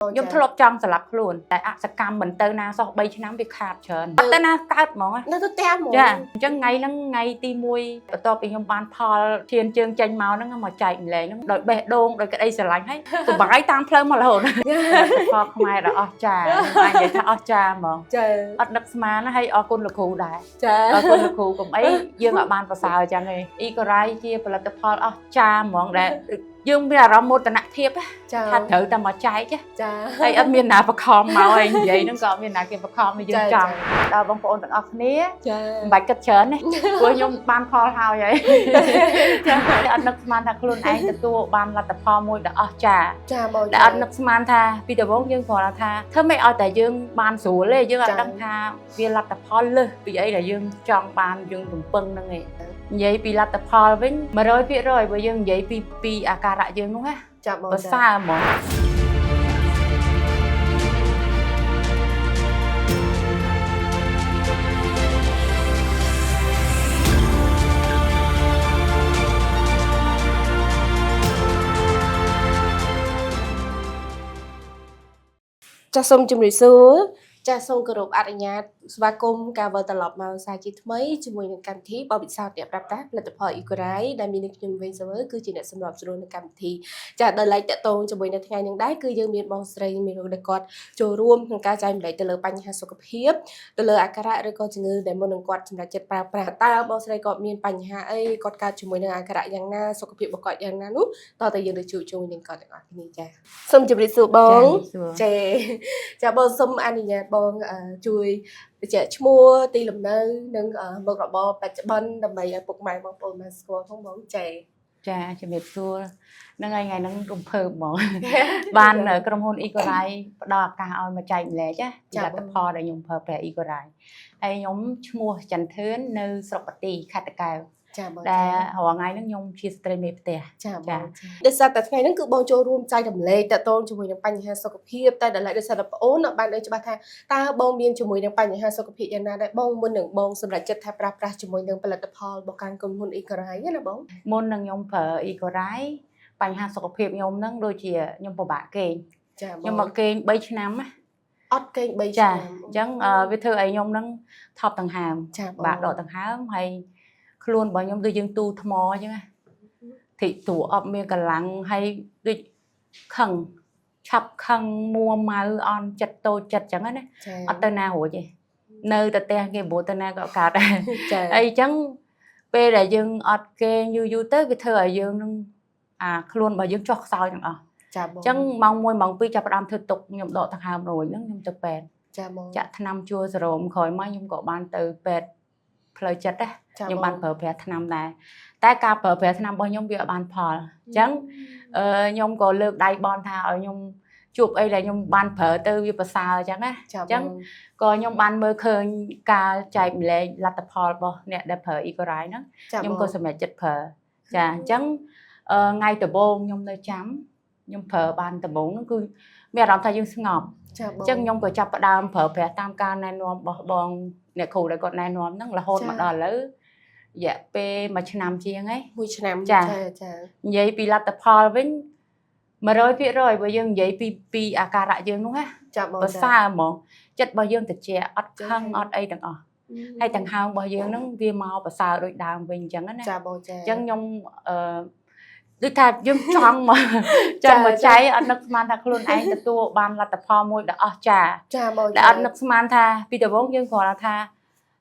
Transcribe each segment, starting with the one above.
ខ្ញុំធ្លាប់ចង់ស្លាប់ខ្លួនតែអសកម្មមិនទៅណាសោះ3ឆ្នាំវាខាតច្រើនអត់ទៅណាកើតហ្មងនៅទៅផ្ទះហ្មងចាអញ្ចឹងថ្ងៃហ្នឹងថ្ងៃទី1បន្ទាប់ពីខ្ញុំបានផលឈានជើងចេញមកហ្នឹងមកចែកម្លែងហ្នឹងដោយបេះដូងដោយក្តីស្រឡាញ់ហើយសុបាយតាមផ្លូវមករហូតផលខ្មែរដ៏អស្ចារ្យអាចនិយាយថាអស្ចារ្យហ្មងចាអត់នឹកស្មានហើយអរគុណលោកគ្រូដែរចាអរគុណលោកគ្រូកុំអីយើងអត់បានប្រសើរអញ្ចឹងទេអ៊ីកូរ៉ៃជាផលិតផលអស្ចារ្យហ្មងដែលយើងមានអារម្មណ៍មោទនភាពថាត្រូវតែមកចែកចាហើយអត់មានណាបខំមកឯងនិយាយហ្នឹងក៏អត់មានណាគេបខំឲ្យយើងចង់ដល់បងប្អូនទាំងអស់គ្នាចាមិនបាច់គិតច្រើនទេព្រោះខ្ញុំបានផលហើយចាអត់នឹកស្មានថាខ្លួនឯងទទួលបានលទ្ធផលមួយដ៏អស្ចារ្យចាបងតែអត់នឹកស្មានថាពីដំបូងយើងគ្រាន់តែថាធ្វើម៉េចឲ្យតែយើងបានស្រួលទេយើងអត់ដឹងថាវាលទ្ធផលលើសពីអីដែលយើងចង់បានយើងរំពឹងហ្នឹងឯងនិយាយពីលទ្ធផលវិញ 100% បើយើងនិយាយពីអាការៈយើងនោះណាចាបងប្រសើរហ្មងចាសូមជម្រាបសួរចាសូមគោរពអនុញ្ញាតស្វាគមន៍ការវិលត្រឡប់មកសាជាថ្មីជាមួយនឹងកម្មវិធីបបិសោតអ្នកប្រាប់តាផលិតផលអ៊ីកូរ៉ៃដែលមាននឹងខ្ញុំវិញសើគឺជាអ្នកសម្របសម្រួលនៅកម្មវិធីចាដោយឡែកតកតងជាមួយនៅថ្ងៃនេះដែរគឺយើងមានបងស្រីមានរកដែលគាត់ចូលរួមក្នុងការចែកម្លែកទៅលើបញ្ហាសុខភាពទៅលើអាការៈឬក៏ជំងឺដែលមុននឹងគាត់សម្រាប់ចិត្តប្រើប្រាស់តើបងស្រីគាត់មានបញ្ហាអីគាត់កើតជាមួយនឹងអាការៈយ៉ាងណាសុខភាពរបស់គាត់យ៉ាងណានោះតើតើយើងទៅជួបជុំនឹងគាត់ទាំងអស់គ្នាចាសូមជម្រាបសួរបងចាបងសូមអនុញ្ញាតបងជួយបញ្ជាក់ឈ្មោះទីលំនៅនិងមុខរបរបច្ចុប្បន្នដើម្បីឲ្យពុកម៉ែបងប្អូនបានស្គាល់ផងបងចាជំរាបសួរហ្នឹងហើយថ្ងៃហ្នឹងរំភើបហ្មងបានក្រុមហ៊ុនអ៊ីកូរ៉ៃផ្ដល់ឱកាសឲ្យមកចែកម្លែកចាលទ្ធផលដែលខ្ញុំប្រើប្រាស់អ៊ីកូរ៉ៃហើយខ្ញុំឈ្មោះចន្ទធឿននៅស្រុកបាទីខេត្តតាកែវចាបងតែរាល់ថ្ងៃហ្នឹងខ្ញុំជាស្ត្រីមេផ្ទះចាបងដោយសារតែថ្ងៃហ្នឹងគឺបងចូលរួមចែករំលែកតទៅជាមួយនឹងបញ្ហាសុខភាពតែដល់ឡែកដោយសារតែបងអូនបានដឹងច្បាស់ថាតើបងមានជាមួយនឹងបញ្ហាសុខភាពយ៉ាងណាដែរបងមុននឹងបងសម្រាប់ចិត្តថាប្រើប្រាស់ជាមួយនឹងផលិតផលរបស់ខាងក្រុមហ៊ុនអ៊ីកូរ៉ៃណាបងមុននឹងខ្ញុំប្រើអ៊ីកូរ៉ៃបញ្ហាសុខភាពខ្ញុំហ្នឹងដូចជាខ្ញុំពិបាកគេងចាខ្ញុំមកគេង3ឆ្នាំណាអត់គេង3ឆ្នាំអញ្ចឹងវាធ្វើឲ្យខ្ញុំហ្នឹងថប់ដង្ហើមបាក់ដកដង្ហើមហើយខ្លួនរបស់ខ្ញុំដូចយើងទូថ្មអញ្ចឹងណាតិចតួអត់មានកម្លាំងហើយដូចខឹងឆាប់ខឹងមួម៉ៅអន់ចិត្តតូចចិត្តអញ្ចឹងណាអត់ទៅណារួចទេនៅតែផ្ទះគេព្រោះទៅណាក៏កើតដែរហើយអញ្ចឹងពេលដែលយើងអត់គេងយូរទៅវាធ្វើឲ្យយើងនឹងខ្លួនរបស់យើងចុះខ្សោយទាំងអស់ចាបងអញ្ចឹងម៉ោង1ម៉ោង2ចាប់ផ្ដើមធ្វើទុកខ្ញុំដកដង្ហើមរួចហ្នឹងខ្ញុំទៅពេទ្យចាបងចាក់ថ្នាំជួរសេរ៉ូមក្រោយមកខ្ញុំក៏បានទៅពេទ្យផ្លូវចិត្តដែរខ្ញុំបានប្រើប្រាស់ថ្នាំដែរតែការប្រើប្រាស់ថ្នាំរបស់ខ្ញុំវាអត់បានផលអញ្ចឹងខ្ញុំក៏លើកដៃបនថាឲ្យខ្ញុំជួបអីដែលខ្ញុំបានប្រើទៅវាប្រសើរអញ្ចឹងណាអញ្ចឹងក៏ខ្ញុំបានមើលឃើញការចែកម្លែកលទ្ធផលរបស់អ្នកដែលប្រើអ៊ីកូរ៉ៃហ្នឹងខ្ញុំក៏សម្រេចចិត្តប្រើចាអញ្ចឹងថ្ងៃដំបូងខ្ញុំនៅចាំខ្ញុំប្រើបានដំបូងហ្នឹងគឺមានអារម្មណ៍ថាយើងស្ងប់អញ្ចឹងខ្ញុំក៏ចាប់ផ្ដើមប្រើប្រាស់តាមការណែនាំរបស់បងអ្នកគ្រូដែលគាត់ណែនាំហ្នឹងរហូតមកដល់ឥឡូវរយៈពេល1ឆ្នាំជាងហើយ1ឆ្នាំចានិយាយពីលទ្ធផលវិញ 100% បើយើងនិយាយពីអាការៈយើងនោះណាប្រសើរហ្មងចិត្តរបស់យើងត្រជាក់អត់ខឹងអត់អីទាំងអស់ហើយទាំងហើមរបស់យើងហ្នឹងវាមកប្រសើរដូចដើមវិញអញ្ចឹងណាចាបងចាអញ្ចឹងខ្ញុំដូចថាយើងចង់មកចែកអត់នឹកស្មានថាខ្លួនឯងទទួលបានលទ្ធផលមួយដ៏អស្ចារ្យចាបងដែលអត់នឹកស្មានថាពីដំបូងយើងគ្រាន់តែថា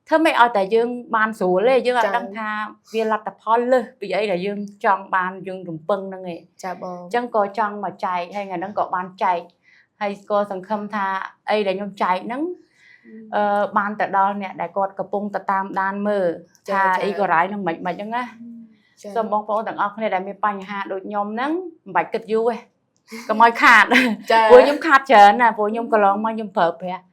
ធ្វើម៉េចឲ្យតែយើងបានស្រួលទេយើងអត់ដឹងថាវាលទ្ធផលលើសពីអីដែលយើងចង់បានយើងរំពឹងហ្នឹងឯងចាបងអញ្ចឹងក៏ចង់មកចែកហើយថ្ងៃហ្នឹងក៏បានចែកហើយក៏សង្ឃឹមថាអីដែលខ្ញុំចែកហ្នឹងបានទៅដល់អ្នកដែលគាត់កំពុងទៅតាមដានមើលថាអ៊ីកូរ៉ៃហ្នឹងមិនអញ្ចឹងណាសូមបងប្អូនទាំងអស់គ្នាដែលមានបញ្ហាដូចខ្ញុំហ្នឹងមិនបាច់គិតយូរទេកុំឲ្យខាតព្រោះខ្ញុំខាតច្រើនណាព្រោះខ្ញុំកន្លងមកខ្ញុំប្រើប្រាស់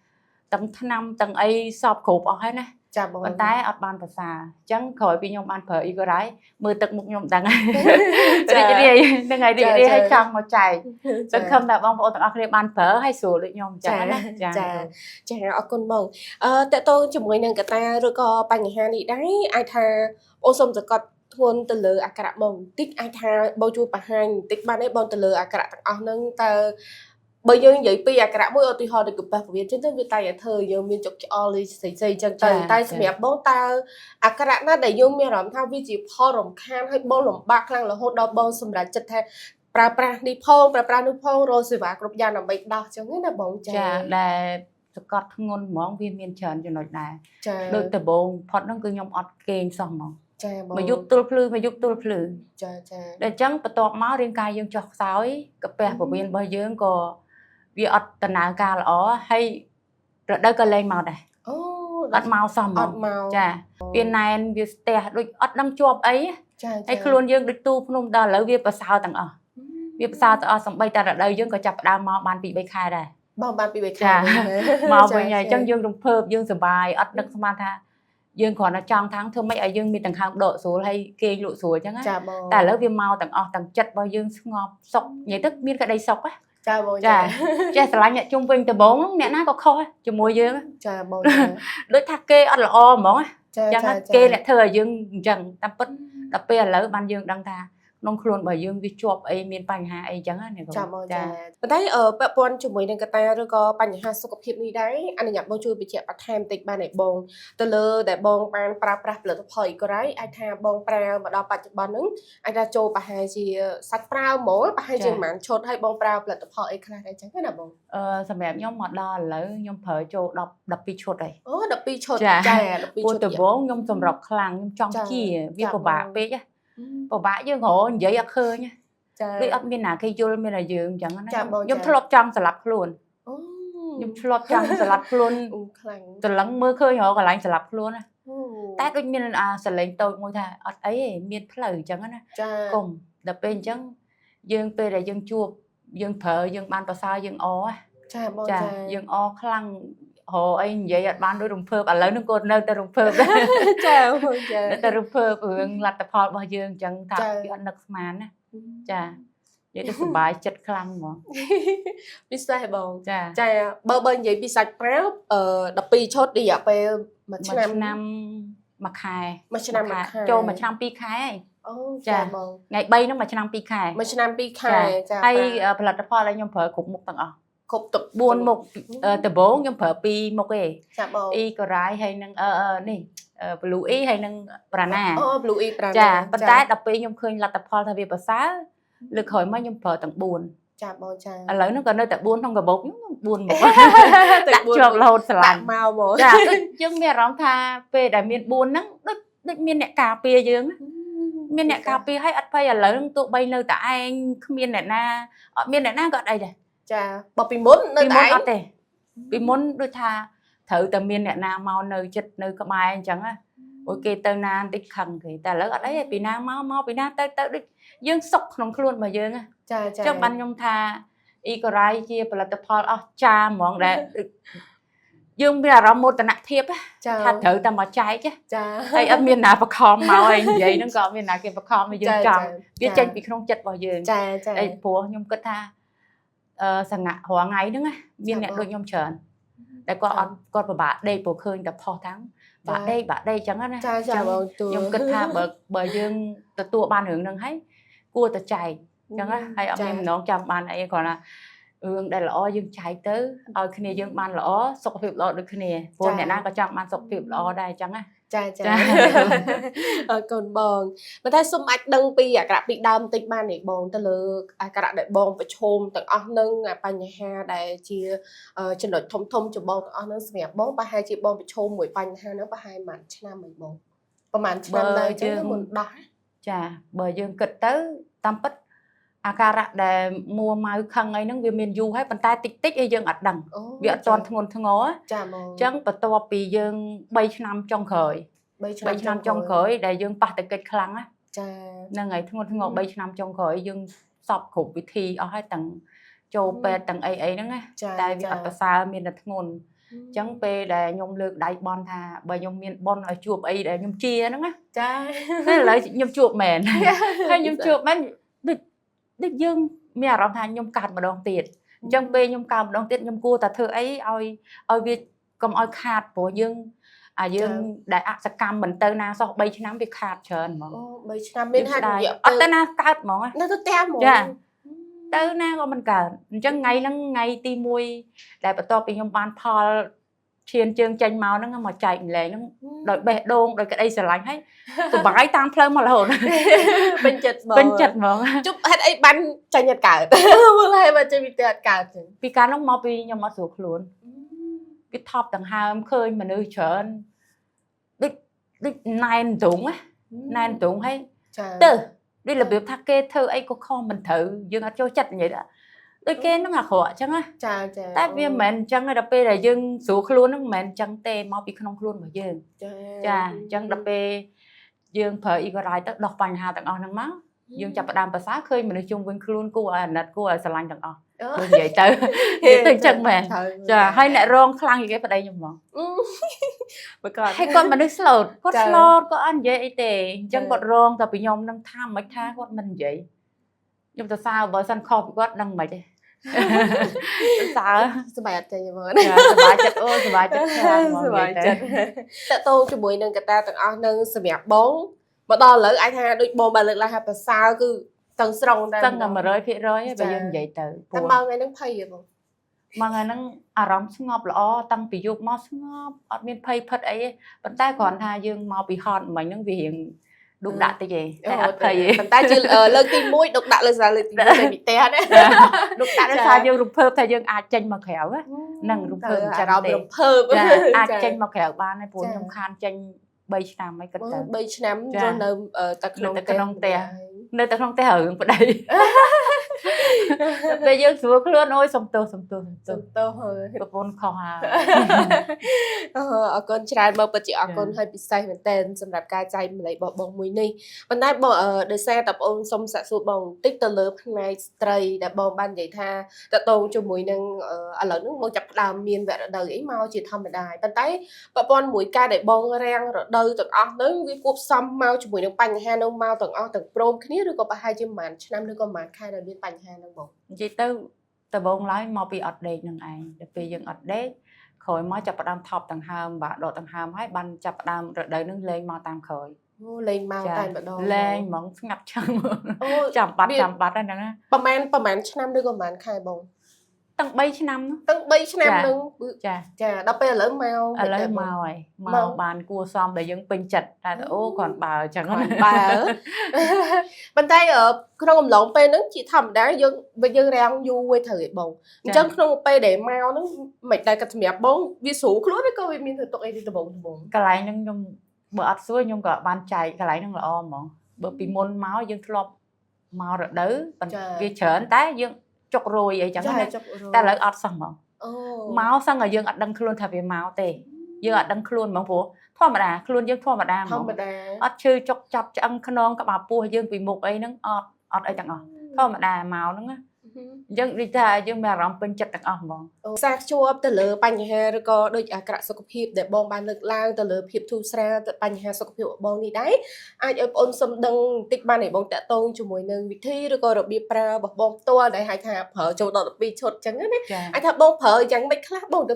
ទាំងថ្នាំទាំងអីសពគ្រប់អស់ហើយណាចាបងប៉ុន្តែអត់បានប្រសើរអញ្ចឹងក្រោយពីខ្ញុំបានប្រើអ៊ីកូរ៉ៃមើលទឹកមុខខ្ញុំដឹងរីករាយហ្នឹងហើយរីករាយឲ្យចង់មកចែកសង្ឃឹមថាបងប្អូនទាំងអស់គ្នាបានប្រើហើយស្រួលដូចខ្ញុំអញ្ចឹងណាចាអរគុណបងតើតើជាមួយនឹងកត្តាឬក៏បញ្ហានេះដែរអាចថាអូសូមសង្កត់ធ្ងន់ទៅលើអាការៈបងបន្តិចអាចថាបងជួយបង្ហាញបន្តិចបានទេបងទៅលើអាការៈទាំងអស់ហ្នឹងតើ បើយើងនិយាយពីអាការៈមួយឧទាហរណ៍ដូចកាពះពវៀនចឹងទៅវាតែឲ្យធ្វើយើងមានជោគច្អល់ស្អីៗចឹងទៅតែសម្រាប់បងតើអាការៈណាដែលយើងមានអារម្មណ៍ថាវាជាផលរំខានឲ្យបងលំបាកខ្លាំងរហូតដល់បងសម្រាប់ចិត្តថាប្រើប្រាស់នេះផងប្រើប្រាស់នោះផងរកសេវាគ្រប់យ៉ាងដើម្បីដោះចឹងណាបងចាដែលសកត់ធ្ងន់ហ្មងវាមានច្រើនចំណុចដែរ ចា ដូចដំបងផុតហ្នឹងគឺខ្ញុំអត់គេងសោះហ្មង ចាបង មកយប់ទល់ភ្លឺមកយប់ទល់ភ្លឺ ចាចា ដល់អញ្ចឹងបន្ទាប់មករាងកាយយើងចុះខ្សោយកាពះពវៀនរបស់យើងក៏វាអត់ដំណើរការល្អហើយរដូវក៏លែងមកដែរ អូ អត់មកសោះហ្ម អត់ ង មក ចាវាណែនវាស្ទះដូចអត់ដឹងជាប់អី ចា ហើយខ្លួនយើងដូចទូភ្នំដល់ឥឡូវវាប្រសើរទាំងអស់វាប្រសើរទាំងអស់សំបីតែរដូវយើងក៏ចាប់ផ្ដើមមកបានពី3ខែដែរ បងបានពី3ខែ ចាមកវិញហើយអញ្ចឹងយើងរំភើបយើងសប្បាយអត់នឹកស្មានថាយើងគ្រាន់តែចង់ថាធ្វើម៉េចឲ្យយើងមានដង្ហើមដកស្រួលហើយគេងលក់ស្រួលអញ្ចឹងណា ចាបង តែឥឡូវវាមកទាំងអស់ទាំងចិត្តរបស់យើងស្ងប់សុខនិយាយទៅមានក្តីសុខណា ចាបង ចាចេះស្រឡាញ់អ្នកជុំវិញដំបងអ្នកណាក៏ខុសជាមួយយើង ចាបង ដូចថាគេអត់ល្អហ្មង ចា អញ្ចឹងគេអ្នកធ្វើឲ្យយើងអញ្ចឹងតាមពិតដល់ពេលឥឡូវបានយើងដឹងថាក្នុងខ្លួនរបស់យើងវាជាប់អីមានបញ្ហាអីអញ្ចឹងណា ចាបងចាប៉ុន្តែពាក់ព័ន្ធជាមួយនឹងកត្តាឬក៏បញ្ហាសុខភាពនេះដែរអនុញ្ញាតបងជួយបញ្ជាក់បន្ថែមតិចបានទេបងទៅលើដែលបងបានប្រើប្រាស់ផលិតផលអ៊ីកូរ៉ៃអាចថាបងប្រើមកដល់បច្ចុប្បន្នហ្នឹងអាចថាចូលប្រហែលជាសាច់ប្រើហ្មងប្រហែលជាប្រហែលឈុតឲ្យបងប្រើផលិតផលអីខ្លះដែរអញ្ចឹងណាបង សម្រាប់ខ្ញុំមកដល់ឥឡូវខ្ញុំប្រើចូល12ឈុតហើយ អូ12ឈុត ចា ចា ពូ 12ឈុត ដំបងខ្ញុំសម្រុកខ្លាំងខ្ញុំចង់ជាវាពិបាកពេកណាពិបាកយើងរនិយាយអត់ឃើញ ចា ដូចអត់មានណាគេយល់មានតែយើងអញ្ចឹងណា ចាបង ខ្ញុំធ្លាប់ចង់ស្លាប់ខ្លួន អូ ខ្ញុំធ្លាប់ចង់ស្លាប់ខ្លួន អូខ្លាំង ត្រឡឹងមើលឃើញរកកន្លែងស្លាប់ខ្លួនណា អូ តែដូចមានសលេងតូចមួយថាអត់អីទេមានផ្លូវអញ្ចឹងណា ចា កុំដល់ពេលអញ្ចឹងយើងពេលដែលយើងជួបយើងប្រើយើងបានប្រសើរយើងអ ចាបង ចា ចា យើងអខ្លាំងរកអីនិយាយអត់បានដូចរំភើបឥឡូវនឹងក៏នៅតែរំភើប ចាបងចា នៅតែរំភើបរឿងលទ្ធផលរបស់យើងអញ្ចឹងថា ចា វាអត់នឹកស្មានណាចានិយាយទៅសុបាយចិត្តខ្លាំងហ្មង ពិសេសបង ចា ចាបើនិយាយពីសាច់ប្រាវ12ឈុតរយៈពេល1 មួយ ឆ្នាំ ឆ្នាំមួយខែ 1ឆ្នាំ1ខែ ចូលមួយឆ្នាំ2ខែហើយ អូ ចា ចាបង ថ្ងៃ3ហ្នឹងមួយឆ្នាំ2ខែ 1ឆ្នាំ2ខែចា ហើយផលិតផលដែលខ្ញុំប្រើគ្រប់មុខទាំងអស់ គ្រប់ទឹក 4មុខដំបូងខ្ញុំប្រើ2មុខទេ ចាបង អ៊ីកូរ៉ៃហើយនឹងនេះ Blue E ហើយនឹងប្រាណា អូ Blue E ប្រាណា ចាប៉ុន្តែដល់ពេលខ្ញុំឃើញលទ្ធផលថាវាប្រសើរលើកក្រោយមកខ្ញុំប្រើទាំង4 ចាបងចា ឥឡូវហ្នឹងក៏នៅតែ4ក្នុងកាបូបខ្ញុំ4មុខ តែ ដាក់ជាប់រហូតស្រឡា ដា ញ់ ក់មកហ្មង ចាដូចយើងមានអារម្មណ៍ថាពេលដែលមាន4ហ្នឹងដូចមានអ្នកការពារយើងមានអ្នកការពារឲ្យអត់ភ័យឥឡូវហ្នឹងទោះបីនៅតែឯងគ្មានអ្នកណាអត់មានអ្នកណាក៏អត់អីដែរ ចាបើពីមុននៅ ពី តែ មុនអត់ទេពីមុនដូចថាត្រូវតែមានអ្នកណាមកនៅចិត្តនៅក្បែរអញ្ចឹងណាអូយគេទៅណាបន្តិចខឹងគេតែឥឡូវអត់អីទេពីណាមកពីណាទៅដូចយើងសុខក្នុងខ្លួនរបស់យើងណា ចាចា ចឹងបានខ្ញុំថាអ៊ីកូរ៉ៃជាផលិតផលអស្ចារ្យហ្មងដែលយើងមានអារម្មណ៍មោទនភាព ចា ថាត្រូវតែមកចែក ចា ហើយអត់មានណាបខំមកឲ្យនិយាយហ្នឹងក៏អត់មានណាគេបខំឲ្យយើងចង់វាចេញពីក្នុងចិត្តរបស់យើង ចាចា ហើយព្រោះខ្ញុំគិតថាសង្ហាក់រាល់ថ្ងៃហ្នឹងមានអ្នកដូចខ្ញុំច្រើនតែគាត់អត់គាត់ពិបាកដេកព្រោះឃើញតែផុសទាំងបាក់ដេកអញ្ចឹងណា ចាចាបងទូ ខ្ញុំគិតថាបើយើងទទួលបានរឿងហ្នឹងហើយគួរតែចែកអញ្ចឹងណាហើយអត់មានម្ដងចង់បានអីគ្រាន់តែរឿងដែលល្អយើងចែកទៅឲ្យគ្នាយើងបានល្អសុខភាពល្អដូចគ្នាព្រោះអ្នកណាក៏ចង់បានសុខភាពល្អដែរអញ្ចឹងណា ចាចាអរគុណបងប៉ុន្តែសូមអាចដឹងពីអាការៈពីដើមបន្តិចបានទេបងទៅលើអាការៈដែលបងប្រឈមទាំងអស់នឹងបញ្ហាដែលជាចំណុចធំចម្បងទាំងអស់នឹងសម្រាប់បងប្រហែលជាបងប្រឈមមួយបញ្ហាហ្នឹងប្រហែលប្រហែលឆ្នាំហើយបងប្រហែលឆ្នាំដែរអញ្ចឹងមុនដោះ ចាបើយើងគិតទៅតាមពិតអាការៈដែលមួម៉ៅខឹងអីហ្នឹងវាមានយូរហើយប៉ុន្តែតិចតិចឲ្យយើងអត់ដឹងវាអត់ទាន់ធ្ងន់ធ្ងរ ចាបង អញ្ចឹងបន្ទាប់ពីយើង3ឆ្នាំចុងក្រោយ 3 3ឆ្នាំចុងក្រោយដែលយើងប៉ះតែកិច្ចខ្លាំងណា ចា ហ្នឹងហើយធ្ងន់ធ្ងរ3ឆ្នាំចុងក្រោយយើងសពគ្រប់វិធីអស់ហើយទាំងចូលពេទ្យទាំងអីហ្នឹងណាតែវាអត់ប្រសើរមានតែធ្ងន់អញ្ចឹងពេលដែលខ្ញុំលើកដៃបនថាបើខ្ញុំមានបនឲ្យជួបអីដែលខ្ញុំជាហ្នឹងណា ចា តែឥឡូវខ្ញុំជួបមែនហើយខ្ញុំជួបមែនដូចយើងមានអារម្មណ៍ថាខ្ញុំកើតម្ដងទៀតអញ្ចឹងពេលខ្ញុំកើតម្ដងទៀតខ្ញុំគួរតែធ្វើអីឲ្យវាកុំឲ្យខាតព្រោះយើងយើងដែលអសកម្មមិនទៅណាសោះ3ឆ្នាំវាខាតច្រើនហ្មង អូ3ឆ្នាំមានហាក់រយៈ អត់ទៅណាកើតហ្មង នៅទៅផ្ទះហ្មង ចាតែ tới na có mình cả chẳng ngày ti mùi đại bắt to bị nhom ban Paul thiên chương tranh màu nó mà chạy lại nó đợi bè đôn đợi cái đây sẽ lạnh hết từ bãi tam phơi mà là hồn bên chật mà chúc hết ấy bắn tranh nhật cả vừa hay mà chơi bị tẹt cả vì cá nó mò vì nhom mà sụp luôn cái top tầng hai khơi mà nơi trở đích nine tụng á nine tụng hay từ đi là biểu thắc kê thơ ấy có kho mình thử dương ở chỗ chặt vậy đó đôi kê nó ngạc họ chẳng á tại vì mình chẳng đập bê là dương xuống luôn nó mình chẳng tê mau bị không luôn mà dương chẳng đập bê dương phải ý gọi tới đọc bài hà tặng on năng máu dương chập đàm bà xã khơi mình chung với luôn cô à nát cô à sờ tặng on đừng vậy tới từng chân mình hay lại rong khlang gì cái vào đây nhưng mà hay con mà nước sốt có ăn vậy tệ chẳng còn rong tập bị nhom năng tham mấy tha con mình vậy nhưng mà sao bởi sân kho bị quát năng mày đây saoสบายใจยังไง สบายจัดโอ้สบายจัดสบายจัดแต่โตจมูกนึงกระตาต่างอ้อนึงสมัยบ้องมาตอนเลยไอ้ท่าដូចបងបើលើកឡើងថាភាសាគឺទាំងស្រុងតែ សឹងតែ100%ហើយបើយើងនិយាយទៅ តែមកថ្ងៃហ្នឹងភ័យហ៎បង មកថ្ងៃហ្នឹងអារម្មណ៍ស្ងប់ល្អតាំងពីយប់មកស្ងប់អត់មានភ័យផិតអីទេប៉ុន្តែគ្រាន់ថាយើងមកពីហត់មិញហ្នឹងវារៀងដុកដាក់តិចទេតែអត់ភ័យទេប៉ុន្តែជាលើកទី1ដុកដាក់លើសារលើកទី1តែពីផ្ទះណាដុកដាក់ដោយសារយើងរំភើបថាយើងអាចចេញមកក្រៅហ្នឹងរំភើបអញ្ចឹងទេរំភើបអាចចេញមកក្រៅបានហើយព្រោះខ្ញុំខានចេញ3ឆ្នាំហើយគិតទៅ3ឆ្នាំរស់នៅតែក្នុងផ្ទះនៅតែក្នុងផ្ទះរឿងប្តីពេលយើងស្រួលខ្លួនអូយសុំទោសហើយប្រពន្ធខុសហើយអរគុណច្រើនមកពិតជាអរគុណហើយពិសេសមែនតើសម្រាប់ការចែកម្លែកបងមួយនេះប៉ុន្តែបងដោយសារតែបងសុំសាកសួរបងបន្តិចទៅលើផ្នែកស្ត្រីដែលបងបាននិយាយថាតកតងជាមួយនឹងឥឡូវហ្នឹងបងចាប់ផ្ដើមមានវគ្គរដូវអីមកជាធម្មតាប៉ុន្តែប្រព័ន្ធមួយការដែលបងរាំងរដូវទាំងអស់ហ្នឹងវាគួបផ្សំមកជាមួយនឹងបញ្ហានោះមកទាំងអស់ទាំងព្រមគ្នាឬក៏ប្រហែលជាប្រហែលឆ្នាំឬក៏ប្រហែលខែដែលមានបញ្ហាហ្នឹងបងនិយាយទៅដំបូងឡើយមកពីអត់ដេកនឹងឯងដល់ពេលយើងអត់ដេកក្រោយមកចាប់ផ្ដើមថប់ដង្ហើមបាទដកដង្ហើមហើយបានចាប់ផ្ដើមរដូវហ្នឹងលេងមកតាមក្រោយអូលេងមកតែម្ដងលេងហ្មងស្ងាត់ចឹងអូចាំបាត់ហ្នឹងប្រហែលឆ្នាំឬក៏ប្រហែលខែបងទាំង3ឆ្នាំទាំង3ឆ្នាំហ្នឹងចាដល់ពេលឥឡូវមកហើយមកបានគួសមដែលយើងពេញចិត្តតែអូគ្រាន់បើអញ្ចឹងបើប៉ុន្តែក្នុងអំឡុងពេលហ្នឹងជាធម្មតាយើងរាំងយូរវិញត្រូវឯបងអញ្ចឹងក្នុងពេលដែលមកហ្នឹងមិនដែលកាត់សម្រាប់បងវាស្រួលខ្លួនឬក៏វាមានធ្វើទុកអីទីដំបងកន្លែងហ្នឹងខ្ញុំបើអត់ស្រួលខ្ញុំក៏បានចែកកន្លែងហ្នឹងល្អហ្មងបើពីមុនមកយើងធ្លាប់មករដូវប៉ុន្តែវាច្រើនតែយើងចុករយអីចឹងណាតែឥឡូវអត់សោះហ្មងមកសឹងឲ្យយើងអត់ដឹងខ្លួនថាវាមកទេយើងអត់ដឹងខ្លួនហ្មងព្រោះធម្មតាខ្លួនយើងធម្មតាហ្មងអត់ឈឺចុកចាប់ឆ្អឹងខ្នងក្បាលពោះយើងពីមុខអីហ្នឹងអត់អីទាំងអស់ធម្មតាមកហ្នឹងណាយើងនិយាយថាយើងមានអារម្មណ៍ពេញចិត្តទាំងអស់ហ្មងសាខ្ជាប់ទៅលើបញ្ហាឬក៏ដូចអាក្រក់សុខភាពដែលបងបានលើកឡើងទៅលើភាពធូរស្រាលទៅបញ្ហាសុខភាពរបស់បងនេះដែរអាចឲ្យបងសុំដឹងបន្តិចបានឲ្យបងតាក់ទងជាមួយនឹងវិធីឬក៏របៀបប្រើរបស់បងផ្ទាល់ដែលហៅថាប្រើចូលដល់12ឈុតអញ្ចឹងណាអាចថាបងប្រើយ៉ាងម៉េចខ្លះបងទ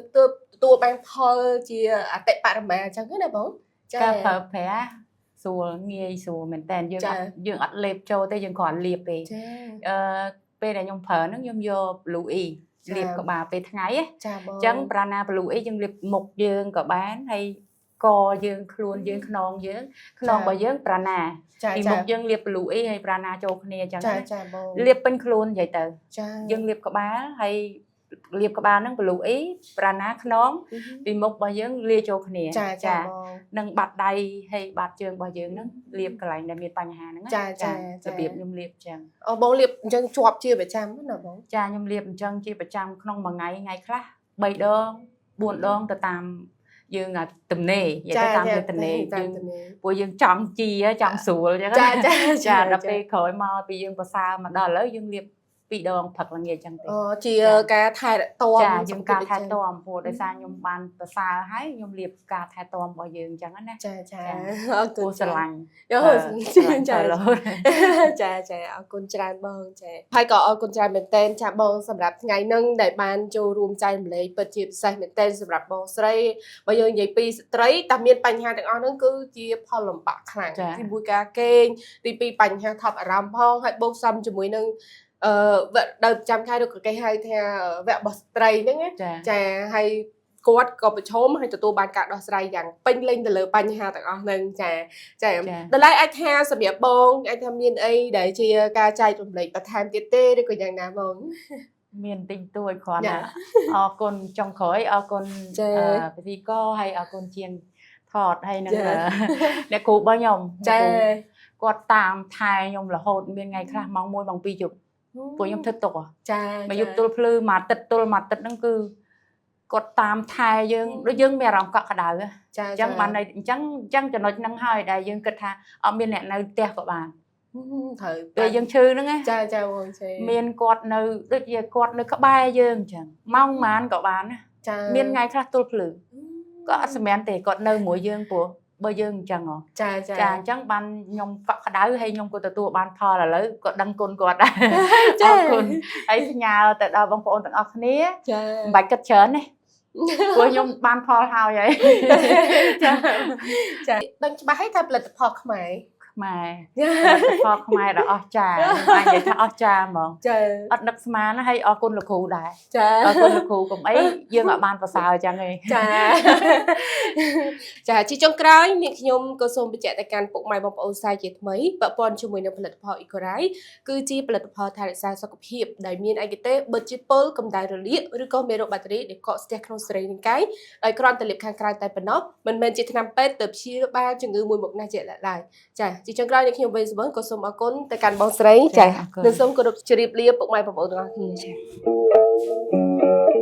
ទួលបានផលជាអតិបរមាអញ្ចឹងណាបងការប្រើប្រាស់ស្រួលងាយស្រួលមែនតើយើងអត់លេបចូលទេយើងគ្រាន់លាបទេពេលដែលខ្ញុំប្រើហ្នឹងខ្ញុំយក Blue E លាបក្បាលពេលថ្ងៃណាចាបងអញ្ចឹងប្រាណា Blue E យើងលាបមុខយើងក៏បានហើយកយើងខ្លួនយើងខ្នងយើងខ្នងរបស់យើងប្រាណាពីមុខយើងលាប Blue E ហើយប្រាណាចូលគ្នាអញ្ចឹងចាបងលាបពេញខ្លួននិយាយទៅយើងលាបក្បាលហើយលាបក្បាលហ្នឹង Blue E ប្រាណាខ្នងពីមុខរបស់យើងលាចូលគ្នាចានឹងបាត់ដៃហើយបាត់ជើងរបស់យើងហ្នឹងលាបកន្លែងដែលមានបញ្ហាហ្នឹងចារបៀបខ្ញុំលាបអញ្ចឹងអូបងលាបអញ្ចឹងជាប់ជាប្រចាំណាបងចាខ្ញុំលាបអញ្ចឹងជាប្រចាំក្នុងមួយថ្ងៃខ្លះ3ដង4ដងទៅតាមយើងទំនេរនិយាយទៅតាមទំនេរយើងព្រោះយើងចង់ជីចង់ស្រួលអញ្ចឹងចាដល់ពេលក្រោយមកពីយើងប្រសើរមកដល់ឥឡូវយើងលាប2ដងផឹកល្ងាចអញ្ចឹងទេអូជាការថែទាំចាយើងការថែទាំព្រោះដោយសារខ្ញុំបានប្រសើរហើយខ្ញុំលាបការថែទាំរបស់យើងអញ្ចឹងណាចាអរគុណស្រឡាញ់ចាអរគុណច្រើនបងចាហើយក៏អរគុណច្រើនមែនតើចាបងសម្រាប់ថ្ងៃហ្នឹងដែលបានចូលរួមចែករំលែកពិតជាពិសេសមែនតើសម្រាប់បងស្រីបើយើងនិយាយពីស្ត្រីតែមានបញ្ហាទាំងអស់ហ្នឹងគឺជាផលលំបាកខ្លាំងទី1ការគេងទី2បញ្ហាថប់អារម្មណ៍ផងហើយបូកសំជាមួយនឹង ដើមចាំខែឬក៏គេហៅថាវគ្គរបស់ស្ត្រីហ្នឹងណា ចា ចាហើយគាត់ក៏ប្រឈមហើយទទួលបានការដោះស្រាយយ៉ាងពេញលេញទៅលើបញ្ហាទាំងអស់ហ្នឹងចាដល់ហើយអាចថាសម្រាប់បងអាចថាមានអីដែលជាការចែករំលែកបន្ថែមទៀតទេឬក៏យ៉ាងណាបង មានតិចតួចគ្រាន់តែអរគុណចុងក្រោយអរគុណពិធីករហើយអរគុណជាងថតហើយនឹងអ្នកគ្រូរបស់ខ្ញុំគាត់តាមថែខ្ញុំរហូតមានថ្ងៃខ្លះម៉ោង1ម៉ោង2យប់ពួកខ្ញុំធ្វើទុកចាមកយប់ទល់ភ្លឺមួយអាទិត្យទល់មួយអាទិត្យហ្នឹងគឺគាត់តាមថែយើងដូចយើងមានអារម្មណ៍កក់ក្ដៅចាអញ្ចឹងបានអញ្ចឹងចំណុចហ្នឹងហើយដែលយើងគិតថាអត់មានអ្នកនៅផ្ទះក៏បានត្រូវពេលយើងឈឺហ្នឹងចាបងចាមានគាត់នៅដូចជាគាត់នៅក្បែរយើងអញ្ចឹងម៉ោងប៉ុន្មានក៏បានណាមានថ្ងៃខ្លះទល់ភ្លឺក៏អត់សម្រាប់ទេគាត់នៅមួយយើងព្រោះបើយើងអញ្ចឹងចាអញ្ចឹងបានខ្ញុំកក់ក្ដៅហើយខ្ញុំក៏ទទួលបានផលឥឡូវក៏ដឹងគុណគាត់ដែរអរគុណហើយផ្ញើទៅដល់បងប្អូនទាំងអស់គ្នាមិនបាច់គិតច្រើនទេព្រោះខ្ញុំបានផលហើយចាដឹងច្បាស់ហើយថាផលិតផលខ្មែរផលខ្មែរដ៏អស្ចារ្យអាចនិយាយថាអស្ចារ្យហ្មងអត់នឹកស្មានហើយអរគុណលោកគ្រូដែរអរគុណលោកគ្រូកុំអីយើងអត់បានប្រសើរអញ្ចឹងទេចាជាចុងក្រោយអ្នកខ្ញុំក៏សូមបញ្ជាក់ទៅកាន់ពុកម៉ែបងប្អូនសាជាថ្មីពាក់ព័ន្ធជាមួយនឹងផលិតផល Ecorai គឺជាផលិតផលថែរក្សាសុខភាពដែលមានឯកទេសបិទជាពលកម្ដៅរលាកឬក៏មេរោគបាក់តេរីដែលកកស្ទះក្នុងសរីរាង្គកាយដោយគ្រាន់តែលាបខាងក្រៅតែប៉ុណ្ណោះមិនមែនជាថ្នាំពេទ្យទៅព្យាបាលជំងឺមួយមុខណាជាឡើយចាជាចុងក្រោយនេះខ្ញុំវេសវឹងក៏សូមអរគុណទៅកាន់បងស្រីចានិងសូមគោរពជម្រាបលាពុកម៉ែបងប្អូនទាំងអស់គ្នាចា